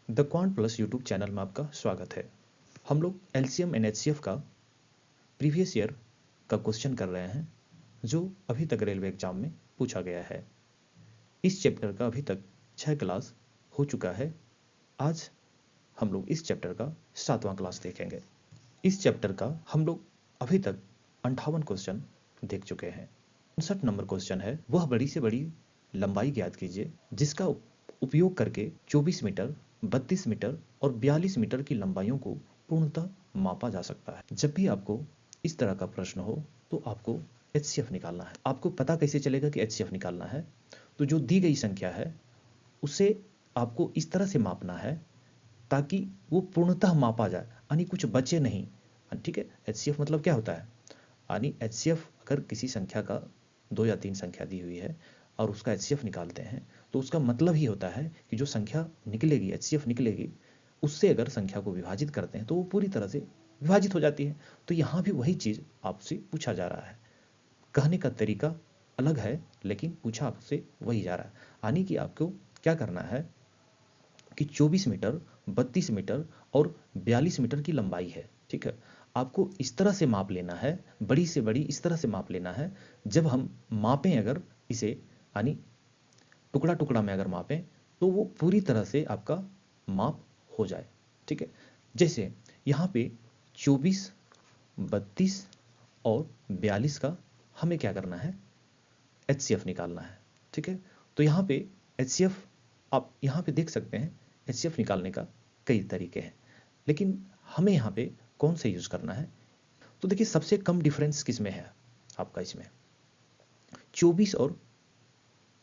The quant plus YouTube channel में आपका स्वागत है। हम लोग एलसीएम एंड एचसीएफ का प्रीवियस ईयर का क्वेश्चन कर रहे हैं जो अभी तक रेलवे एग्जाम में पूछा गया है। इस चैप्टर का अभी तक 6 क्लास हो चुका है। आज हम लोग इस चैप्टर का 7वां क्लास देखेंगे। इस चैप्टर का हम लोग अभी तक 58 क्वेश्चन देख चुके हैं। 59 नंबर क्वेश्चन है, वह बड़ी से बड़ी लंबाई ज्ञात कीजिए जिसका उपयोग करके 24 मीटर, 32 मीटर और 42 मीटर की लंबाइयों को पूर्णतः मापा जा सकता है। जब भी आपको इस तरह का प्रश्न हो तो आपको एचसीएफ निकालना है। आपको पता कैसे चलेगा कि एचसीएफ निकालना है? तो जो दी गई संख्या है उसे आपको इस तरह से मापना है ताकि वो पूर्णतः मापा जाए, यानी कुछ बचे नहीं। ठीक है, एचसीएफ मतलब क्या होता है? यानी एचसीएफ अगर किसी संख्या का 2 या 3 संख्या दी हुई है और उसका एचसीएफ निकालते हैं तो उसका मतलब ही होता है कि जो संख्या निकलेगी, एचसीएफ निकलेगी, उससे अगर संख्या को विभाजित करते हैं तो वो पूरी तरह से विभाजित हो जाती है। तो यहाँ भी वही चीज़ आपसे पूछा जा रहा है। कहने का तरीका अलग है लेकिन पूछा आपसे वही जा रहा है। यानी कि आपको क्या करना है कि 24 मीटर, 32 मीटर और 42 मीटर की लंबाई है। ठीक है, आपको इस तरह से माप लेना है, बड़ी से बड़ी इस तरह से माप लेना है। जब हम मापें अगर इसे, यानी टुकड़ा टुकड़ा में अगर मापें तो वो पूरी तरह से आपका माप हो जाए। ठीक है, जैसे यहाँ पे 24, 32 और 42 का हमें क्या करना है? एचसीएफ निकालना है। ठीक है, तो यहाँ पे एचसीएफ आप यहाँ पे देख सकते हैं। एचसीएफ निकालने का कई तरीके हैं लेकिन हमें यहाँ पे कौन सा यूज़ करना है? तो देखिए, सबसे कम डिफरेंस किस में है आपका? इसमें 24 और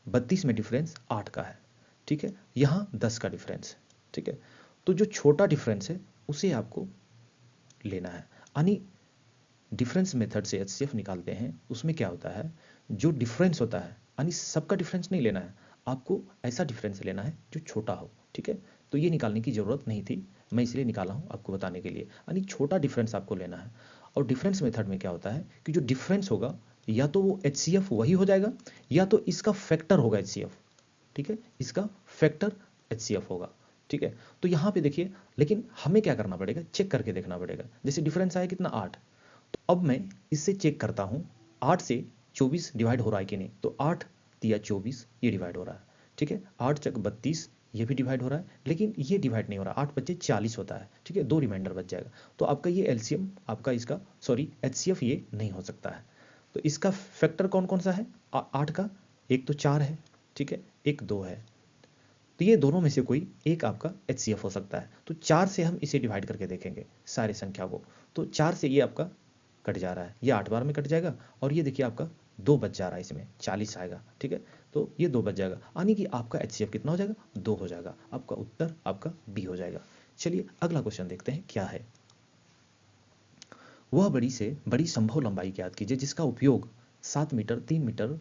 32 में डिफरेंस 8 का है। ठीक है, यहाँ 10 का डिफरेंस है। ठीक है, तो जो छोटा डिफरेंस है उसे आपको लेना है। यानी डिफरेंस मेथड से एचसीएफ निकालते हैं, उसमें क्या होता है, जो डिफरेंस होता है, यानी सबका डिफरेंस नहीं लेना है, आपको ऐसा डिफरेंस लेना है जो छोटा हो। ठीक है, तो ये निकालने की ज़रूरत नहीं थी, मैं इसलिए निकाला हूँ आपको बताने के लिए। यानी छोटा डिफरेंस आपको लेना है। और डिफरेंस मेथड में क्या होता है कि जो डिफरेंस होगा या तो वो एचसीएफ वही हो जाएगा या तो इसका फैक्टर होगा एचसीएफ। ठीक है, इसका फैक्टर एचसीएफ होगा। ठीक है, तो यहाँ पे देखिए, लेकिन हमें क्या करना पड़ेगा? चेक करके देखना पड़ेगा। जैसे डिफरेंस आया कितना? 8। तो अब मैं इससे चेक करता हूँ 8 से 24 डिवाइड हो रहा है कि नहीं। तो 8 दिया 24, ये डिवाइड हो रहा है। ठीक है, 8 चक 32, ये भी डिवाइड हो रहा है, लेकिन ये डिवाइड नहीं हो रहा। 8 बच्चे 40 होता है। ठीक है, 2 रिमाइंडर बच जाएगा। तो आपका ये एलसीएम, आपका इसका सॉरी एचसीएफ ये नहीं हो सकता है। तो इसका फैक्टर कौन कौन सा है 8 का? एक तो 4 है, ठीक है, एक 2 है। तो ये दोनों में से कोई एक आपका एचसीएफ हो सकता है। तो 4 से हम इसे डिवाइड करके देखेंगे सारे संख्या को। तो 4 से ये आपका कट जा रहा है, ये 8 बार में कट जाएगा और ये देखिए आपका 2 बच जा रहा है, इसमें 40 आएगा। ठीक है, तो ये 2 बच जाएगा, यानी कि आपका एचसीएफ कितना हो जाएगा? 2 हो जाएगा। आपका उत्तर आपका बी हो जाएगा। चलिए अगला क्वेश्चन देखते हैं क्या है। वह बड़ी से बड़ी संभव लंबाई ज्ञात कीजिए जिसका उपयोग 7 मीटर, 3 मीटर,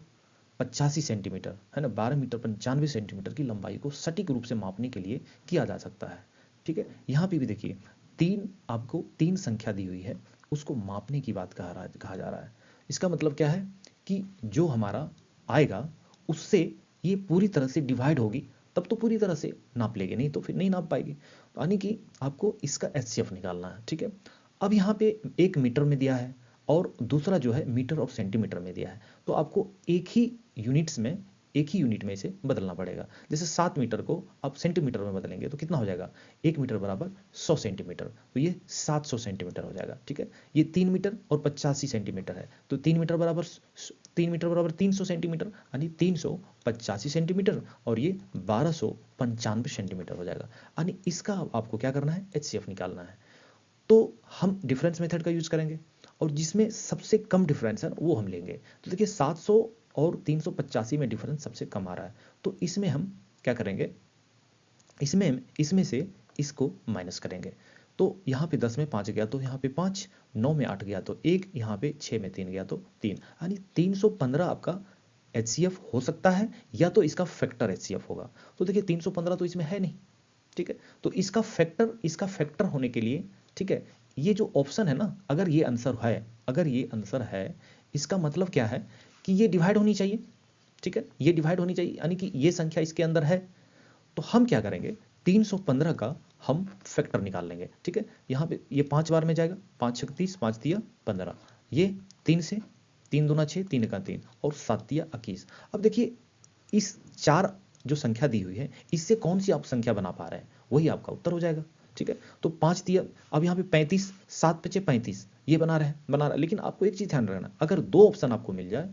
85 सेंटीमीटर, है ना, 12 मीटर 95 सेंटीमीटर की लंबाई को सटीक रूप से मापने के लिए किया जा सकता है। ठीक है, यहाँ पे भी देखिए आपको 3 संख्या दी हुई है, उसको मापने की बात कहा जा रहा है। इसका मतलब क्या है कि जो हमारा आएगा उससे ये पूरी तरह से डिवाइड होगी, तब तो पूरी तरह से नाप लेगी, नहीं तो फिर नहीं नाप पाएगी। तो यानी कि आपको इसका एचसीएफ निकालना है। ठीक है, अब यहाँ पे एक मीटर में दिया है और दूसरा जो है मीटर और सेंटीमीटर में दिया है। तो आपको एक ही यूनिट में इसे बदलना पड़ेगा। जैसे 7 मीटर को आप सेंटीमीटर में बदलेंगे तो कितना हो जाएगा? 1 मीटर बराबर 100 सेंटीमीटर, तो ये 700 सेंटीमीटर हो जाएगा। ठीक है, ये 3 मीटर और 85 सेंटीमीटर है, तो 3 मीटर बराबर 300 सेंटीमीटर, यानी 385 सेंटीमीटर, और ये 1295 सेंटीमीटर हो जाएगा। यानी इसका आपको क्या करना है? एचसीएफ निकालना है। तो हम डिफरेंस मेथड का यूज़ करेंगे और जिसमें सबसे कम डिफरेंस है वो हम लेंगे। तो देखिए 700 और 385 में डिफरेंस सबसे कम आ रहा है, तो इसमें हम क्या करेंगे? इसमें से इसको माइनस करेंगे। तो यहाँ पे 10 में 5 गया तो यहाँ पे 5, 9 में 8 गया तो 1, यहाँ पे 6 में 3 गया तो 3, यानी 315 आपका एचसीएफ हो सकता है या तो इसका फैक्टर एचसीएफ होगा। तो देखिए 315 तो इसमें है नहीं। ठीक है, तो इसका फैक्टर होने के लिए, ठीक है, ये जो ऑप्शन है ना, अगर ये आंसर है, इसका मतलब क्या है कि ये डिवाइड होनी चाहिए। ठीक है, ये डिवाइड होनी चाहिए, यानी कि ये संख्या इसके अंदर है। तो हम क्या करेंगे? 315 का हम फैक्टर निकाल लेंगे। ठीक है, यहाँ पे ये 5 बार में जाएगा, 5 छक 30, 5 तिया 15, ये 3 से 3 दूना 6, 3 का 3 और 7 तिया 21। अब देखिए इस 4 जो संख्या दी हुई है इससे कौन सी आप संख्या बना पा रहे हैं, वही आपका उत्तर हो जाएगा। ठीक है, तो 5 तिया, अब यहाँ पे 35, 7 पचे 35 ये बना रहा है। लेकिन आपको एक चीज़ ध्यान रखना, अगर 2 ऑप्शन आपको मिल जाए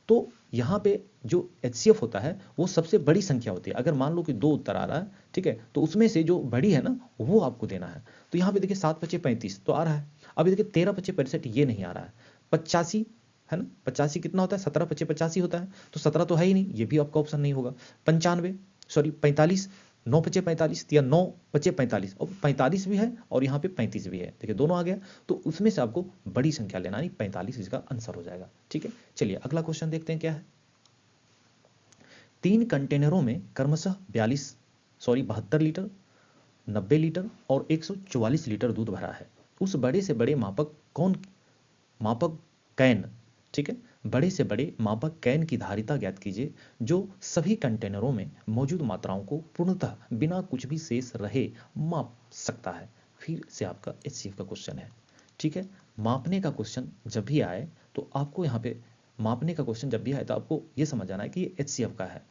तो यहाँ पे जो HCF होता है वो सबसे बड़ी संख्या होती है। अगर मान लो कि 2 उत्तर आ रहा है, ठीक है, तो उसमें से जो बड़ी है ना वो आपको देना है। तो यहाँ पे देखिए 7 पचे 35 तो आ रहा है, अभी देखिए 13 पचे 65 ये नहीं आ रहा है, 85 है ना, 85 कितना होता है, 17 पचे 85 होता है, तो 17 तो है ही नहीं, ये भी आपका ऑप्शन नहीं होगा। 45, 9 पचे 45 या 9 पचे 45, और 45 भी है और यहाँ पे 35 भी है, देखिए दोनों आ गया। तो उसमें से आपको बड़ी संख्या लेना, यानी 45 इसका आंसर हो जाएगा। ठीक है, चलिए अगला क्वेश्चन देखते हैं क्या है। 3 कंटेनरों में क्रमशः 72 लीटर, 90 लीटर और 144 लीटर दूध भरा है। उस बड़े से बड़े मापक कैन, ठीक है, बड़े से बड़े मापक कैन की धारिता ज्ञात कीजिए जो सभी कंटेनरों में मौजूद मात्राओं को पूर्णतः बिना कुछ भी शेष रहे माप सकता है। फिर से आपका HCF का क्वेश्चन है। ठीक है, मापने का क्वेश्चन जब भी आए तो आपको यहाँ पे मापने का क्वेश्चन जब भी आए तो आपको ये समझ जाना है कि ये HCF का है,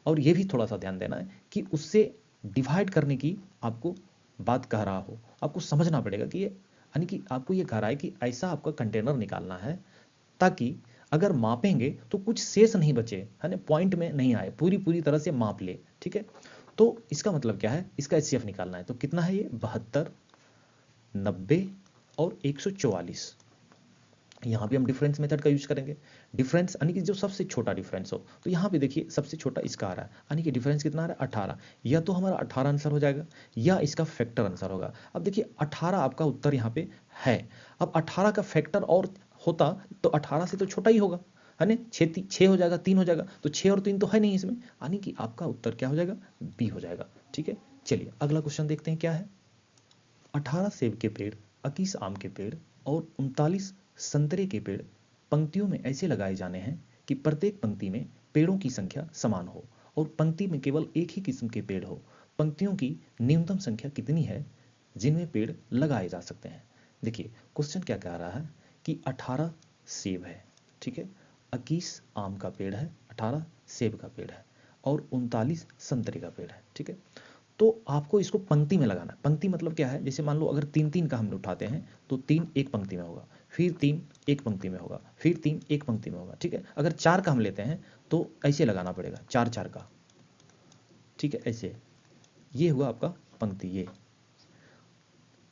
और ये भी थोड़ा सा ध्यान देना है कि उससे डिवाइड करने की आपको बात कह रहा हो, आपको समझना पड़ेगा कि ये, यानी कि आपको ये कह रहा है कि ऐसा आपका कंटेनर निकालना है ताकि अगर मापेंगे तो कुछ शेष नहीं बचे, है ना, पॉइंट में नहीं आए, पूरी तरह से माप ले। ठीक है, तो इसका मतलब क्या है, इसका HCF निकालना है। तो कितना है ये, 72, 90 और 144। यहाँ भी हम डिफरेंस मेथड का यूज करेंगे। डिफरेंस यानी कि जो सबसे छोटा डिफरेंस हो, तो यहाँ पे देखिए सबसे छोटा इसका आ रहा है, यानी कि डिफरेंस कितना आ रहा है, 18। या तो हमारा 18 आंसर हो जाएगा या इसका फैक्टर आंसर होगा। अब देखिए 18 आपका उत्तर यहाँ पे है। अब 18 का फैक्टर और होता तो 18 से तो छोटा ही होगा, है ना, 6 हो जाएगा, 3 हो जाएगा, तो 6 और 3 तो है नहीं इसमें, यानी कि आपका उत्तर क्या हो जाएगा, बी हो जाएगा। ठीक है, चलिए अगला क्वेश्चन देखते हैं क्या है। 18 सेब के पेड़, 21 आम के पेड़ और 39 संतरे के पेड़ पंक्तियों में ऐसे लगाए जाने हैं कि प्रत्येक पंक्ति में पेड़ों की संख्या समान हो और पंक्ति में केवल एक ही किस्म के पेड़ हो। पंक्तियों की न्यूनतम संख्या कितनी है जिनमें पेड़ लगाए जा सकते हैं। देखिए क्वेश्चन क्या कह रहा है कि 18 सेब है, ठीक है, 21 आम का पेड़ है, 18 सेब का पेड़ है और 39 संतरे का पेड़ है। ठीक है, तो आपको इसको पंक्ति में लगाना है। पंक्ति मतलब क्या है, जैसे मान लो अगर 3 का हम उठाते हैं तो 3 एक पंक्ति में होगा, फिर 3 एक पंक्ति में होगा, फिर 3 एक पंक्ति में होगा। ठीक है, अगर 4 का हम लेते हैं तो ऐसे लगाना पड़ेगा, 4 का। ठीक है, ऐसे, ये हुआ आपका पंक्ति। ये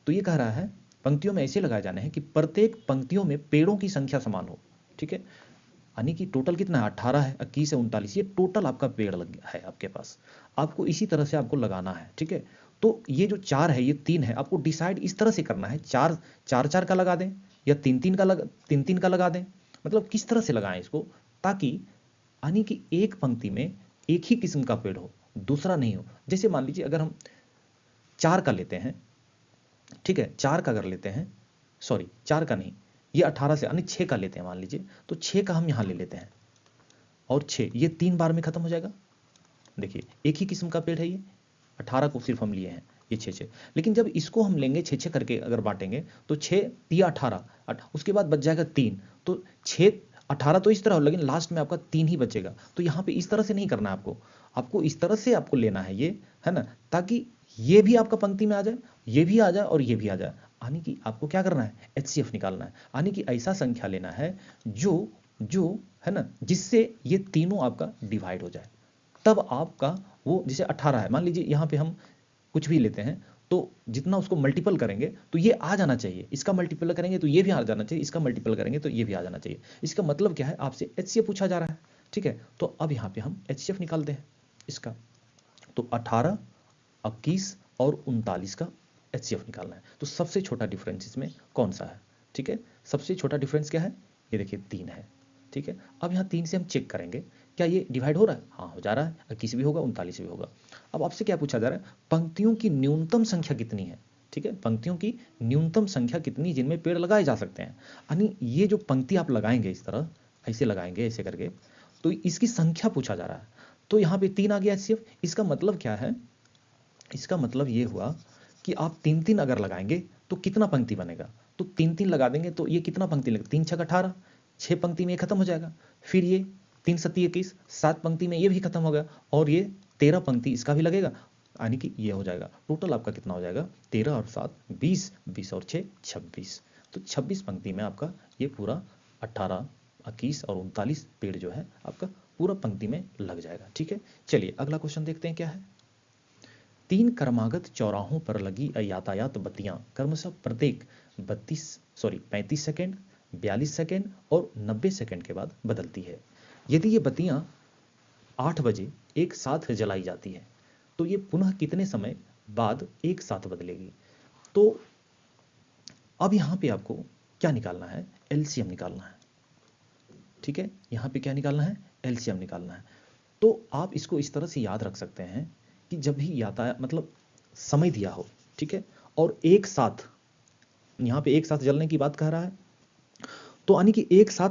तो ये कह रहा है पंक्तियों में ऐसे लगाए जाने हैं कि प्रत्येक पंक्तियों में पेड़ों की संख्या समान हो। ठीक है, यानी कि टोटल कितना है, 18 है, 21 है, 39, ये टोटल आपका पेड़ लग है आपके पास। आपको इसी तरह से आपको लगाना है। ठीक है, तो ये जो 4 है, ये 3 है, आपको डिसाइड इस तरह से करना है, 4 का लगा दें या 3 का लगा दें, मतलब किस तरह से लगाएं इसको, ताकि यानी कि एक पंक्ति में एक ही किस्म का पेड़ हो, दूसरा नहीं हो। जैसे मान लीजिए अगर हम 4 का लेते हैं, ठीक है, 4 का अगर लेते हैं, सॉरी 4 का नहीं, ये 18 से यानी 6 का लेते हैं मान लीजिए, तो 6 का हम यहाँ ले लेते हैं और 6 ये 3 बार में खत्म हो जाएगा। देखिए एक ही किस्म का पेड़ है, ये 18 को सिर्फ हम लिए हैं, ये 6, लेकिन जब इसको हम लेंगे 6 करके अगर बांटेंगे तो 6 तिया 18, उसके बाद बच जाएगा 3, तो 6 18 तो इस तरह हो, लेकिन लास्ट में आपका 3 ही बचेगा। तो यहाँ पे इस तरह से नहीं करना है आपको इस तरह से आपको लेना है, ये है ना, ताकि ये भी आपका पंक्ति में आ जाए, ये भी आ जाए और ये भी आ जाए। यानी कि आपको क्या करना है, HCF निकालना है, यानी कि ऐसा संख्या लेना है जो है ना, जिससे ये तीनों आपका डिवाइड हो जाए। तब आपका वो, जैसे 18 है, मान लीजिए यहाँ पे हम कुछ भी लेते हैं तो जितना उसको मल्टीपल करेंगे तो ये आ जाना चाहिए, इसका मल्टीपल करेंगे तो ये भी आ जाना चाहिए, इसका मल्टीपल करेंगे तो ये भी आ जाना चाहिए। इसका मतलब क्या है, आपसे HCF पूछा जा रहा है। ठीक है, तो अब यहाँ पे हम HCF निकालते हैं इसका। तो 18, 21 और 39 का HCF निकालना है। तो सबसे छोटा डिफरेंस इसमें कौन सा है? ठीक है, सबसे छोटा डिफरेंस क्या है, ये देखिए 3 है। ठीक है, अब यहाँ 3 से हम चेक करेंगे क्या ये डिवाइड हो रहा है, हाँ हो जा रहा है, 21 भी होगा, 39 भी होगा। अब आपसे क्या पूछा जा रहा है, पंक्तियों की न्यूनतम संख्या कितनी है। ठीक है, पंक्तियों की न्यूनतम संख्या कितनी जिनमें पेड़ लगाए जा सकते हैं, यानी ये जो पंक्ति आप लगाएंगे इस तरह, ऐसे लगाएंगे ऐसे करके, तो इसकी संख्या पूछा जा रहा है। तो यहाँ पे 3 आ गया HCF। इसका मतलब क्या है इसका मतलब ये हुआ कि आप 3 3 अगर लगाएंगे तो कितना पंक्ति बनेगा, तो 3 3 लगा देंगे तो ये कितना पंक्ति लगेगा, 3 6 18, 6 पंक्ति में ये खत्म हो जाएगा। फिर ये 3 7 21, 7 पंक्ति में ये भी खत्म हो गया, और ये 13 पंक्ति इसका भी लगेगा, यानी कि ये हो जाएगा। टोटल आपका कितना हो जाएगा, 13 और 7 20, 20 और 6 26। तो 26 पंक्ति में आपका ये पूरा 18, 21 और 39 पेड़ जो है आपका पूरा पंक्ति में लग जाएगा। ठीक है, चलिए अगला क्वेश्चन देखते हैं क्या है। 3 क्रमागत चौराहों पर लगी यातायात बत्तियां क्रमशः प्रत्येक 35 सेकेंड, 42 सेकेंड और 90 सेकेंड के बाद बदलती है। यदि ये बत्तियां 8 बजे एक साथ जलाई जाती है तो ये पुनः कितने समय बाद एक साथ बदलेगी। तो अब यहाँ पे आपको क्या निकालना है, एलसीएम निकालना है। ठीक है, यहाँ पे क्या निकालना है, एलसीएम निकालना है। तो आप इसको इस तरह से याद रख सकते हैं कि जब भी यातायात मतलब समय दिया हो, ठीक है, और एक साथ, यहाँ पे एक साथ जलने की बात कह रहा है, तो यानी कि एक साथ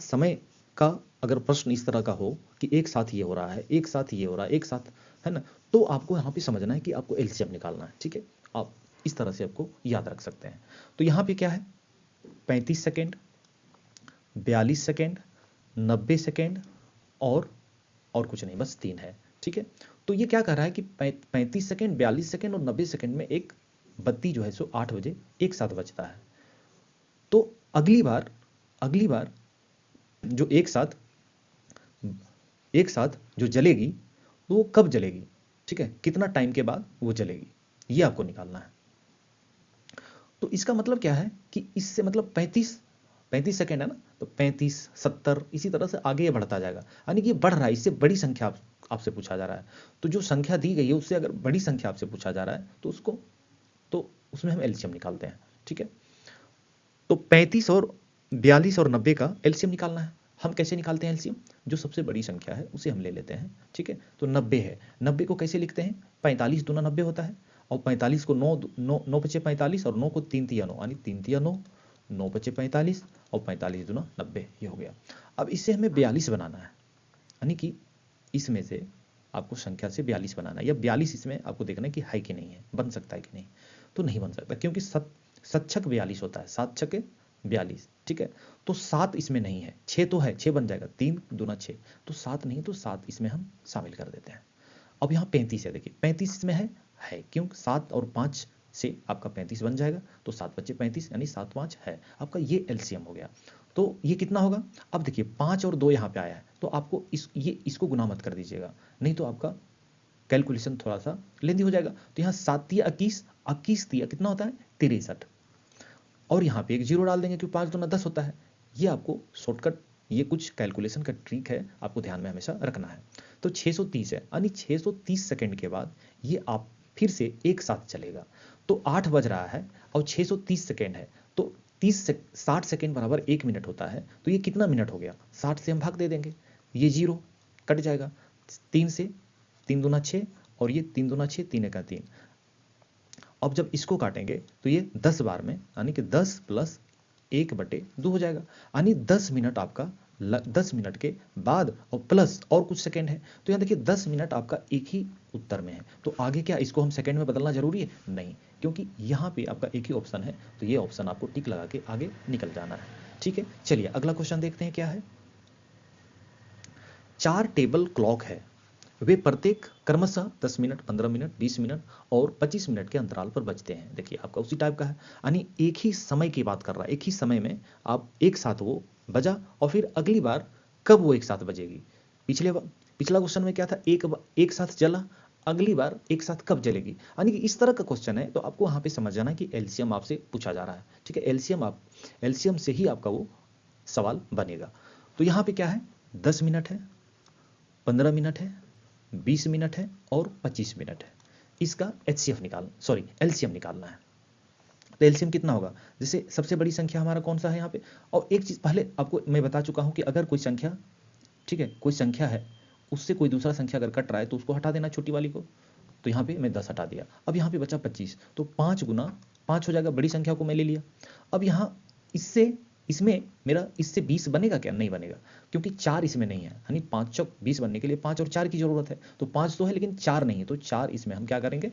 समय का अगर प्रश्न इस तरह का हो कि एक साथ ये हो रहा है, एक साथ ये हो रहा है, एक साथ, है ना, तो आपको यहाँ पे समझना है कि आपको एलसीएम निकालना है। ठीक है, आप इस तरह से आपको याद रख सकते हैं। तो यहाँ पे क्या है, 35 सेकेंड, 42 सेकेंड, 90 सेकेंड और कुछ नहीं, बस 3 है। ठीक है, तो ये क्या कह रहा है कि 35 सेकेंड, 42 सेकेंड और 90 सेकेंड में एक बत्ती जो है सो 8 बजे एक साथ बजता है। तो अगली बार जो एक साथ जो जलेगी तो वो कब जलेगी, ठीक है, कितना टाइम के बाद वो जलेगी, ये आपको निकालना है। तो इसका मतलब क्या है कि इससे मतलब 35 सेकेंड है ना, तो 35 70 इसी तरह से आगे ये बढ़ता जाएगा, यानी कि ये बढ़ रहा है, इससे बड़ी संख्या आपसे पूछा जा रहा है। तो जो संख्या दी गई है उससे अगर बड़ी संख्या आपसे पूछा जा रहा है तो उसमें हम एलसीएम निकालते हैं। ठीक है, तो 35 और 42 और 90 का एलसीएम निकालना है। हम कैसे निकालते हैं एलसीएम, जो सबसे बड़ी संख्या है उसे हम ले लेते हैं। ठीक है, तो 90 है, 90 को कैसे लिखते हैं, 45 दूना 90 होता है, और 45 को 9 बचे 45 और 9 को 3 तिया 9, यानी 3 तिया 9, 9 बचे 45 और 45 दूना 90, ये हो गया। अब इससे हमें 42 बनाना है, यानी कि इसमें से आपको संख्या से 42 बनाना है, या 42 इसमें आपको देखना है कि है कि नहीं है, बन सकता है कि नहीं, तो नहीं बन सकता क्योंकि 7 छक 42 होता है, 7 छके 42। ठीक है, तो 7 इसमें नहीं है, 6 तो है, 6 बन जाएगा, 3 दूना 6, तो 7 नहीं, तो 7 इसमें हम शामिल कर देते हैं। अब यहाँ 35 है, देखिए 35 इसमें है क्यों, 7 और 5 से आपका 35 बन जाएगा, तो 7 बच्चे 35 यानी 7 5 है आपका, ये एलसीएम हो गया। तो ये कितना होगा, अब देखिए 5 और 2 यहाँ पे आया है, तो आपको इसको गुना मत कर दीजिएगा, नहीं तो आपका कैलकुलेशन थोड़ा सा लेंदी हो जाएगा। तो यहाँ 7 तिया 21, 21 तिया कितना होता है 63, और यहाँ पे एक जीरो डाल देंगे क्योंकि 5 दूना 10 होता है। ये आपको शॉर्टकट, ये कुछ कैलकुलेशन का ट्रिक है, आपको ध्यान में हमेशा रखना है। तो 630 है, यानी 630 सेकेंड के बाद ये आप फिर से एक साथ चलेगा। तो 8 बज रहा है और 630 सेकेंड है, तो 60 सेकेंड बराबर 1 मिनट होता है, तो ये कितना मिनट हो गया, 60 से हम भाग दे देंगे, ये जीरो कट जाएगा, 3 से 3 दूना 6 और ये 3 दूना 6, 3 का 3। अब जब इसको काटेंगे तो ये 10 बार में, यानी कि 10 + 1/2 हो जाएगा, यानी 10 मिनट आपका 10 मिनट के बाद और प्लस और कुछ सेकेंड है, तो यहाँ देखिए 10 मिनट आपका एक ही उत्तर में है। तो आगे क्या इसको हम सेकेंड में बदलना जरूरी है, नहीं, क्योंकि यहाँ पे आपका एक ही ऑप्शन है, तो ये ऑप्शन आपको टिक लगा के आगे निकल जाना है। ठीक है, चलिए अगला क्वेश्चन देखते हैं क्या है। 4 टेबल क्लॉक है, वे प्रत्येक क्रमशः 10 मिनट, 15 मिनट, 20 मिनट और 25 मिनट के अंतराल पर बजते हैं। देखिए आपका उसी टाइप का है, यानी एक ही समय की बात कर रहा है, एक ही समय में आप एक साथ वो बजा, और फिर अगली बार कब वो एक साथ बजेगी। पिछला क्वेश्चन में क्या था, एक साथ जला, अगली बार एक साथ कब जलेगी, यानी कि इस तरह का क्वेश्चन है। तो आपको वहाँ पे समझ जाना कि एलसीएम आपसे पूछा जा रहा है। ठीक है, एलसीएम से ही आपका वो सवाल बनेगा। तो यहाँ पे क्या है, 10 मिनट है, 15 मिनट है, 20 मिनट है और 25 मिनट है। इसका एलसीएम निकालना है। तो एलसीएम कितना होगा, जैसे सबसे बड़ी संख्या हमारा कौन सा है यहाँ पे, और एक चीज पहले आपको मैं बता चुका हूं कि अगर कोई संख्या, ठीक है, कोई संख्या है उससे कोई दूसरा संख्या अगर कट रहा है तो उसको हटा देना, छोटी वाली को। तो यहाँ पे मैं 10 हटा दिया, अब यहाँ पे बचा 25, तो 5 गुना 5 हो जाएगा, बड़ी संख्या को मैं ले लिया। अब यहाँ इससे इसमें मेरा इससे 20 बनेगा क्या? नहीं बनेगा, क्योंकि 4 इसमें नहीं है, यानी 5 चौक 20 बनने के लिए 5 और 4 की जरूरत है। तो 5 तो है लेकिन 4 नहीं है, तो 4 इसमें हम क्या करेंगे?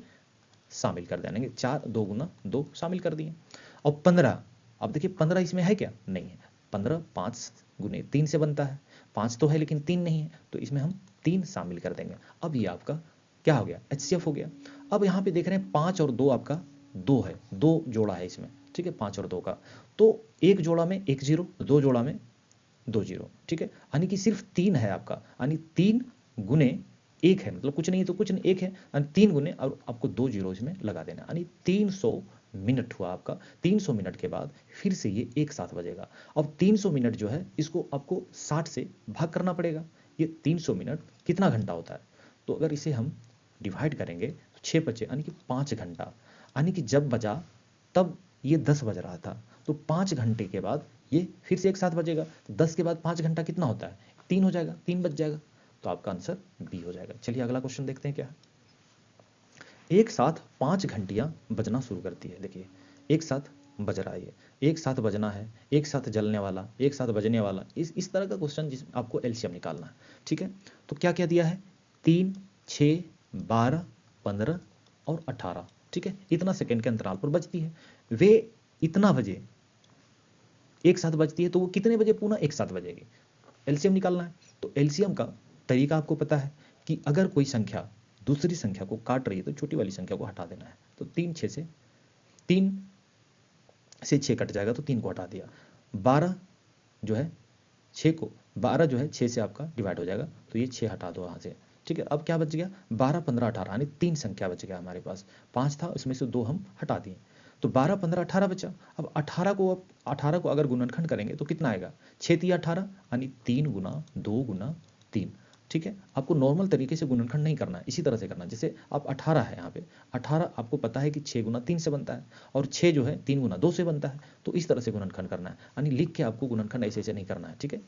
शामिल कर देंगे। 4 2 गुना 2 शामिल कर दिए। और 15, अब देखिए 15 इसमें है क्या? नहीं है। 15 5 गुने 3 से बनता है, 5 तो है लेकिन 3 नहीं है, तो इसमें हम 3 शामिल कर देंगे। अब ये आपका क्या हो गया? HCF हो गया। अब यहाँ पे देख रहे हैं 5 और 2 आपका 2 है, 2 जोड़ा है इसमें, ठीक है, 5 और 2 का। तो एक जोड़ा में 1 जीरो, 2 जोड़ा में 2 जीरो, ठीक है, यानी कि सिर्फ 3 है आपका, यानी 3 गुने 1 है, मतलब कुछ नहीं तो कुछ नहीं, 1 है, यानी 3 गुने और आपको 2 जीरो इसमें लगा देना, यानी 300 मिनट हुआ आपका। 300 मिनट के बाद फिर से ये एक साथ बजेगा। अब 300 मिनट जो है इसको आपको 60 से भाग करना पड़ेगा। ये 300 मिनट कितना घंटा होता है? तो अगर इसे हम डिवाइड करेंगे तो 6 बचे, यानी कि 5 घंटा, यानी कि जब बजा तब ये 10 बज रहा था, तो 5 घंटे के बाद ये फिर से एक साथ बजेगा। तो 10 के बाद 5 घंटा कितना होता है? 3 हो जाएगा, 3 बज जाएगा। तो आपका आंसर बी हो जाएगा। चलिए अगला क्वेश्चन देखते हैं क्या है। एक साथ 5 घंटियां बजना शुरू करती है। देखिए एक साथ बज रहा है, ये एक साथ बजना है, एक साथ जलने वाला, एक साथ बजने वाला, इस तरह का क्वेश्चन जिस आपको एलसीएम निकालना है, ठीक है। तो क्या क्या दिया है? 3 6 12 15 और 18, ठीक है, इतना सेकंड के अंतराल पर बजती है। वे इतना बजे एक साथ बजती है, तो वो कितने बजे पुनः एक साथ बजेगी? एलसीएम निकालना है। तो एलसीएम का तरीका आपको पता है कि अगर कोई संख्या दूसरी संख्या को काट रही है तो छोटी वाली संख्या को हटा देना है। तो 3 से 6 कट जाएगा, तो 3 को हटा दिया। 12 जो है 6 को 12 जो है 6 से आपका डिवाइड हो जाएगा, तो ये 6 हटा दो यहाँ से, ठीक है। अब क्या बच गया? 12 15 18, यानी 3 संख्या बच गया हमारे पास। 5 था, उसमें से 2 हम हटा दिए, तो 12 15 18 बचा। अब 18 को अगर गुणनखंड करेंगे तो कितना आएगा? 6 3 18, यानी 3 गुना 2 गुना 3, ठीक है। आपको नॉर्मल तरीके से गुणनखंड नहीं करना है, इसी तरह से करना है। जैसे आप 18 है, यहाँ पे 18 आपको पता है कि 6 गुना 3 से बनता है, और 6 जो है 3 गुना 2 से बनता है, तो इस तरह से गुणनखंड करना है, यानी लिख के आपको गुणनखंड ऐसे ऐसे नहीं करना है, ठीक है।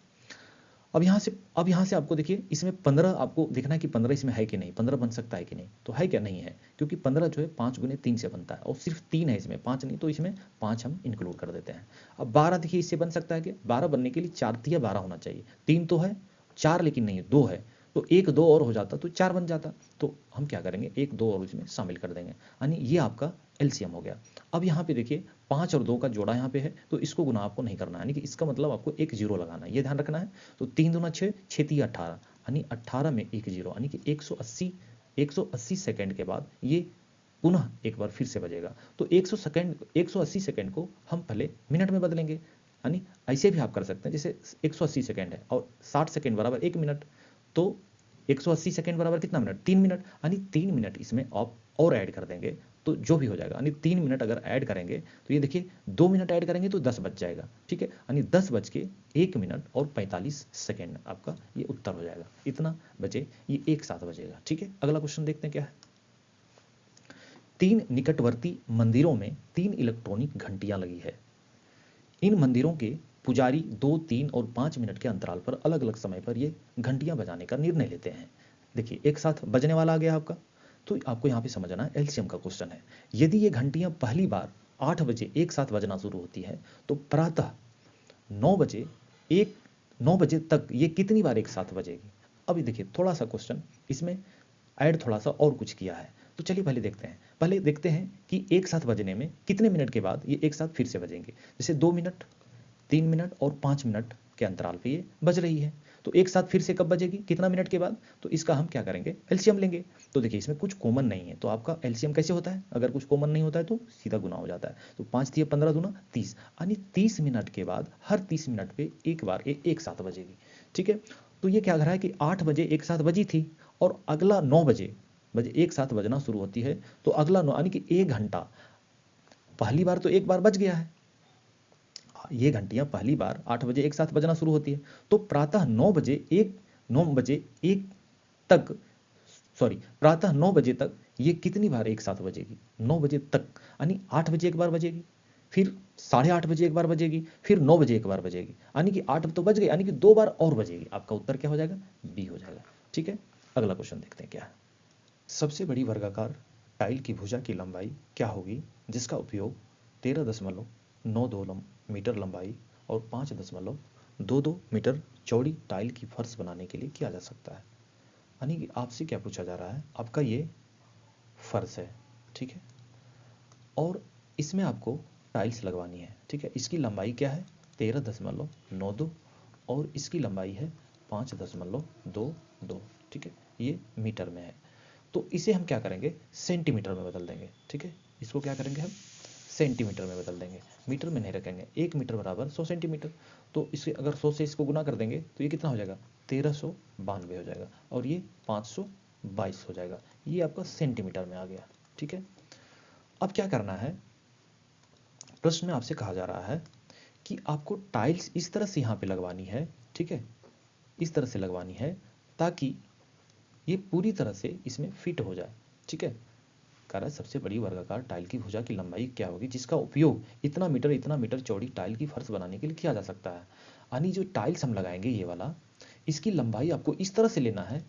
अब यहाँ से आपको देखिए इसमें 15 आपको देखना है कि 15 इसमें है कि नहीं, 15 बन सकता है कि नहीं, तो है क्या? नहीं है, क्योंकि 15 जो है 5 गुने 3 से बनता है, और सिर्फ 3 है इसमें, 5 नहीं, तो इसमें 5 हम इंक्लूड कर देते हैं। अब 12 देखिए इससे बन सकता है कि 12 बनने के लिए 4 तिया 12 होना चाहिए, 3 तो है, 4 लेकिन नहीं है, 2 है, तो 1 2 और हो जाता तो 4 बन जाता। तो हम क्या करेंगे? 1 2 और इसमें शामिल कर देंगे, यानी ये आपका एलसीएम हो गया। अब यहाँ पे देखिए 5 और 2 का जोड़ा यहाँ पे है, तो इसको गुना आपको नहीं करना है, यानी कि इसका मतलब आपको एक जीरो लगाना है, ये ध्यान रखना है। तो 3 दूना 6, 6 3 18, यानी 18 में एक जीरो, यानी कि 180 सेकंड के बाद ये पुनः एक बार फिर से बजेगा। तो 180 सेकंड को हम पहले मिनट में बदलेंगे, यानी ऐसे भी आप कर सकते हैं, जैसे 180 सेकंड है और 60 सेकंड बराबर 1 मिनट, तो 180 सेकंड बराबर कितना मिनट? 3 मिनट, यानी 3 मिनट इसमें आप और ऐड कर देंगे तो जो भी हो जाएगा, यानी 3 मिनट अगर ऐड करेंगे तो ये देखिए 2 मिनट ऐड करेंगे तो 10 बच जाएगा, ठीक है, यानी 10 बज के 1 मिनट और 45 सेकेंड आपका ये उत्तर हो जाएगा। इतना बजे ये एक साथ बजेगा, ठीक है। अगला क्वेश्चन देखते हैं क्या है। 3 निकटवर्ती मंदिरों में 3 इलेक्ट्रॉनिक घंटियां लगी है। इन मंदिरों के पुजारी 2 3 और 5 मिनट के अंतराल पर अलग अलग समय पर ये घंटियां बजाने का निर्णय लेते हैं। देखिए एक साथ बजने वाला आ गया आपका, तो आपको यहाँ पे समझना है एलसीएम का क्वेश्चन है। यदि ये घंटियां पहली बार 8 बजे एक साथ बजना शुरू होती है, तो प्रातः 9 बजे 9 बजे तक ये कितनी बार एक साथ बजेगी? अभी देखिए थोड़ा सा क्वेश्चन इसमें ऐड थोड़ा सा और कुछ किया है, तो चलिए पहले देखते हैं कि एक साथ बजने में कितने मिनट के बाद ये एक साथ फिर से बजेंगे। जैसे 2 मिनट 3 मिनट और 5 मिनट के अंतराल पे ये बज रही है, तो एक साथ फिर से कब बजेगी? कितना मिनट के बाद? तो इसका हम क्या करेंगे? एलसीएम लेंगे। तो देखिए इसमें कुछ कॉमन नहीं है, तो आपका एलसीएम कैसे होता है? अगर कुछ कॉमन नहीं होता है तो सीधा गुना हो जाता है। तो 5 तिया 15 दूना 30, यानी 30 मिनट के बाद हर 30 मिनट पे एक बार एक साथ बजेगी, ठीक है। तो ये क्या कर रहा है कि 8 बजे एक साथ बजी थी और अगला 9 बजे एक साथ बजना शुरू होती है, तो अगला 9 यानी कि 1 घंटा, पहली बार तो एक बार बज गया है, ये घंटियां पहली बार 8 बजे एक साथ बजना शुरू होती है, तो प्रातः 9 बजे एक तक, प्रातः 9 बजे तक ये कितनी बार एक साथ बजेगी? 9 बजे तक, यानी 8 बजे एक बार बजेगी, फिर 8:30 बजे एक बार बजेगी, फिर 9 बजे एक बार बजेगी, यानी कि 8 तो बज गए, यानी कि 2 बार और बजेगी। आपका उत्तर क्या हो जाएगा? बी हो जाएगा, ठीक है। अगला क्वेश्चन देखते हैं क्या है। सबसे बड़ी वर्गाकार टाइल की भुजा की लंबाई क्या होगी जिसका उपयोग 13.92 मीटर लंबाई और 5.22 मीटर चौड़ी टाइल की फर्श बनाने के लिए किया जा सकता है। यानी कि आपसे क्या पूछा जा रहा है, आपका ये फर्श है, ठीक है, और इसमें आपको टाइल्स लगवानी है, ठीक है। इसकी लंबाई क्या है, 13.92 और इसकी लंबाई है 5.22, ठीक है, ये मीटर में है। तो इसे हम क्या करेंगे, सेंटीमीटर में बदल देंगे, ठीक है। इसको क्या करेंगे हम, सेंटीमीटर में बदल देंगे, मीटर में नहीं रखेंगे। 1 मीटर बराबर 100 सेंटीमीटर। तो इसे अगर 100 से इसको गुना कर देंगे तो ये कितना हो जाएगा, 1392 हो जाएगा और ये 522 हो जाएगा। ये आपका सेंटीमीटर में आ गया, ठीक है। अब क्या करना है, प्रश्न में आपसे कहा जा रहा है कि आपको टाइल्स इस तरह से यहाँ पे लगवानी है, ठीक है, इस तरह से लगवानी है ताकि ये पूरी तरह से इसमें फिट हो जाए, ठीक है। कह रहा है सबसे बड़ी वर्गाकार टाइल की भुजा की लंबाई क्या होगी जिसका उपयोग इतना मीटर चौड़ी टाइल की फर्श बनाने के लिए किया जा सकता है। यानी जो टाइल्स हम लगाएंगे ये वाला, इसकी लंबाई आपको इस तरह से लेना है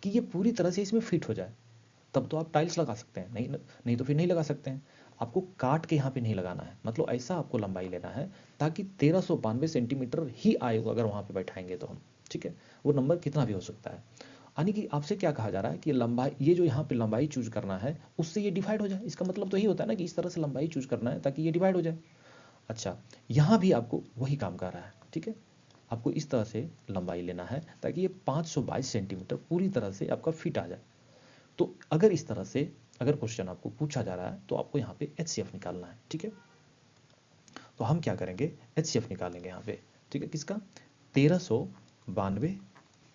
कि ये पूरी तरह से इसमें फिट हो जाए, तब तो आप टाइल्स लगा सकते हैं, नहीं तो फिर नहीं लगा सकते हैं। आपको काट के यहाँ पे नहीं लगाना है, मतलब ऐसा आपको लंबाई लेना है ताकि 1392 सेंटीमीटर ही आए अगर वहाँ पे बैठाएंगे तो हम, ठीक है। वो नंबर कितना भी हो सकता है। यानी कि आपसे क्या कहा जा रहा है कि लंबाई, ये जो यहाँ पे लंबाई चूज करना है उससे ये डिवाइड हो जाए। इसका मतलब तो यही होता है ना कि इस तरह से लंबाई चूज करना है ताकि ये डिवाइड हो जाए। अच्छा, यहाँ भी आपको वही काम कर रहा है, ठीक है। आपको इस तरह से लंबाई लेना है ताकि ये 522 सेंटीमीटर पूरी तरह से आपका फिट आ जाए। तो अगर इस तरह से अगर क्वेश्चन आपको पूछा जा रहा है तो आपको यहाँ पे HCF निकालना है, ठीक है। तो हम क्या करेंगे, HCF निकालेंगे यहाँ पे, ठीक है, किसका, 1392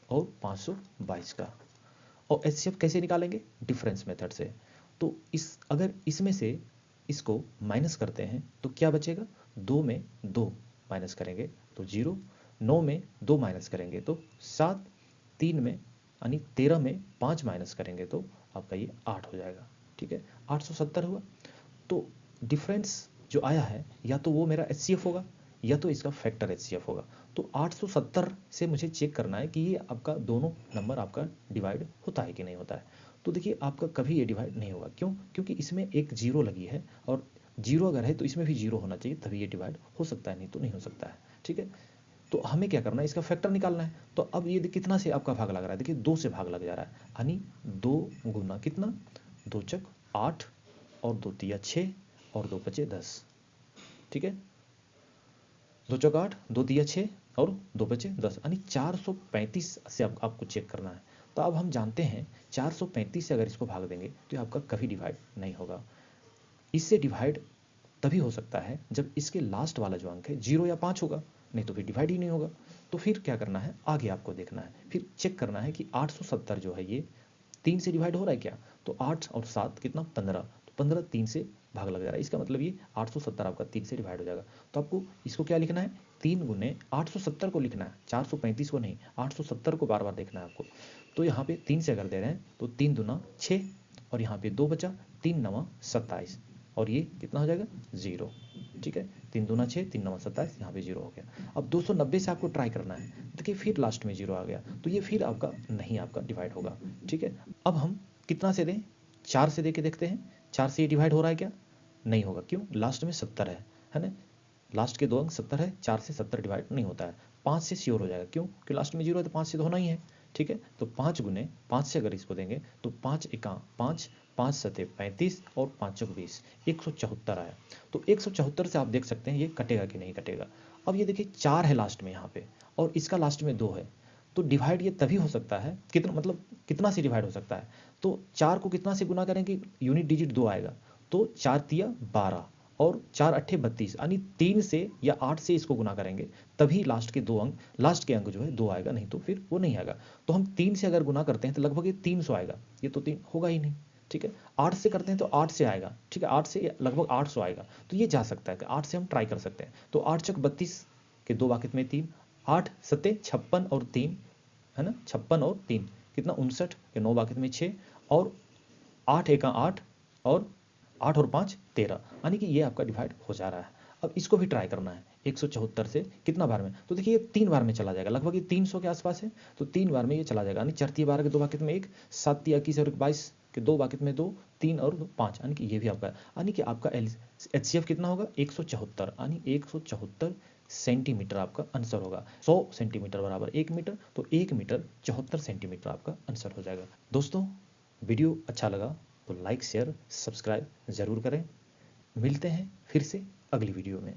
और 522 का। और HCF कैसे निकालेंगे, डिफरेंस मेथड से। तो अगर इसमें से इसको माइनस करते हैं तो क्या बचेगा, 2 में 2 माइनस करेंगे तो 0, 9 में 2 माइनस करेंगे तो 7, 3 में यानी 13 में 5 माइनस करेंगे तो आपका ये 8 हो जाएगा, ठीक है। 870 हुआ। तो डिफरेंस जो आया है या तो वो मेरा HCF होगा या तो इसका फैक्टर HCF होगा। तो 870 से मुझे चेक करना है कि ये आपका दोनों नंबर आपका डिवाइड होता है कि नहीं होता है। तो देखिए आपका कभी ये डिवाइड नहीं होगा, क्यों, क्योंकि इसमें एक जीरो लगी है और जीरो अगर है तो इसमें भी जीरो होना चाहिए तभी ये डिवाइड हो सकता है, नहीं तो नहीं हो सकता है, ठीक है। तो हमें क्या करना है, इसका फैक्टर निकालना है। तो अब ये कितना से आपका भाग लग रहा है, देखिए 2 से भाग लग जा रहा है, यानी 2 गुना कितना, 2 चक 8 और 2 तिया 6 और 2 पचे 10, ठीक है। 2 चौक 8, 2 तिया 6 और 2 बचे 10, यानी 435 से आपको चेक करना है। तो अब हम जानते हैं 435 से अगर इसको भाग देंगे तो ये आपका कभी डिवाइड नहीं होगा। इससे डिवाइड तभी हो सकता है जब इसके लास्ट वाला जो अंक है 0 या 5 होगा, नहीं तो फिर डिवाइड ही नहीं होगा। तो फिर क्या करना है, आगे आपको देखना है, फिर चेक करना है कि 870 जो है ये 3 से डिवाइड हो रहा है क्या। तो 8 और 7 कितना, 15, तो 15 3 से भाग लग जा रहा है, इसका मतलब ये 870 आपका 3 से डिवाइड हो जाएगा। तो आपको इसको क्या लिखना है, 3 गुने 870 को लिखना है, 435 को नहीं, 870 को बार बार देखना है आपको। तो यहाँ पे 3 से अगर दे रहे हैं तो 3 दूना 6 और यहाँ पे 2 बचा, 3 नवा 27 और ये कितना हो जाएगा, 0, ठीक है। 3 दूना 6, 3 नवा 27, यहाँ पे 0 हो गया। अब 290 से आपको ट्राई करना है, देखिए फिर लास्ट में 0 आ गया तो ये फिर आपका नहीं आपका डिवाइड होगा, ठीक है। अब हम कितना से दें, 4 से दे के देखते हैं, 4 से ये डिवाइड हो रहा है क्या, नहीं होगा, क्यों, लास्ट में 70 है ना, लास्ट के 2 अंक 70 है, 4 से 70 डिवाइड नहीं होता है। 5 से श्योर हो जाएगा, क्यों, क्योंकि लास्ट में 0 है तो 5 से तो होना ही है, ठीक है। तो 5 गुने 5 से अगर इसको देंगे तो 5 एका 5, 5 सते 35 और 5 चौक 20, 174 आया। तो 174 से आप देख सकते हैं ये कटेगा कि नहीं कटेगा। अब ये देखिए 4 है लास्ट में यहाँ पे और इसका लास्ट में 2 है, तो डिवाइड ये तभी हो सकता है, कितना मतलब कितना से डिवाइड हो सकता है, तो 4 को कितना से गुना करेंगे, यूनिट डिजिट 2 आएगा, तो 4 तिया 12 और 4 अट्ठे 32, यानी 3 से या 8 से इसको गुना करेंगे तभी लास्ट के 2 अंक, लास्ट के अंक जो है 2 आएगा, नहीं तो फिर वो नहीं आएगा। तो हम 3 से अगर गुना करते हैं तो लगभग ये 300 आएगा, ये तो 3 होगा ही नहीं, ठीक है। 8 से करते हैं तो 8 से आएगा, ठीक है, 8 से लगभग 800 आएगा, तो ये जा सकता है कि 8 से हम ट्राई कर सकते हैं। तो 8 चक 32 के 2 वाकित में 3, 8 सते 56 और 3 है ना, 56 और 3 कितना 59 के 9 वाकित में 6 और 8 एका 8 और 8 और 5 13, यानी कि ये आपका डिवाइड हो जा रहा है। अब इसको भी ट्राई करना है 174 से कितना बार में, तो देखिए ये 3 बार में चला जाएगा, लगभग ये 300 के आसपास है, तो 3 बार में ये चला जाएगा, यानी 4 तिया 12 के 2 वाकित में 1, 7 तिया 21 और 22 के 2 वाकित में 2, 3 और 5, यानी कि ये भी आपका, यानी कि आपका HCF कितना होगा 174, यानी 174 सेंटीमीटर आपका आंसर होगा। 100 सेंटीमीटर बराबर 1 मीटर, तो 1 मीटर 74 सेंटीमीटर आपका आंसर हो जाएगा। दोस्तों, वीडियो अच्छा लगा तो लाइक शेयर सब्सक्राइब ज़रूर करें। मिलते हैं फिर से अगली वीडियो में।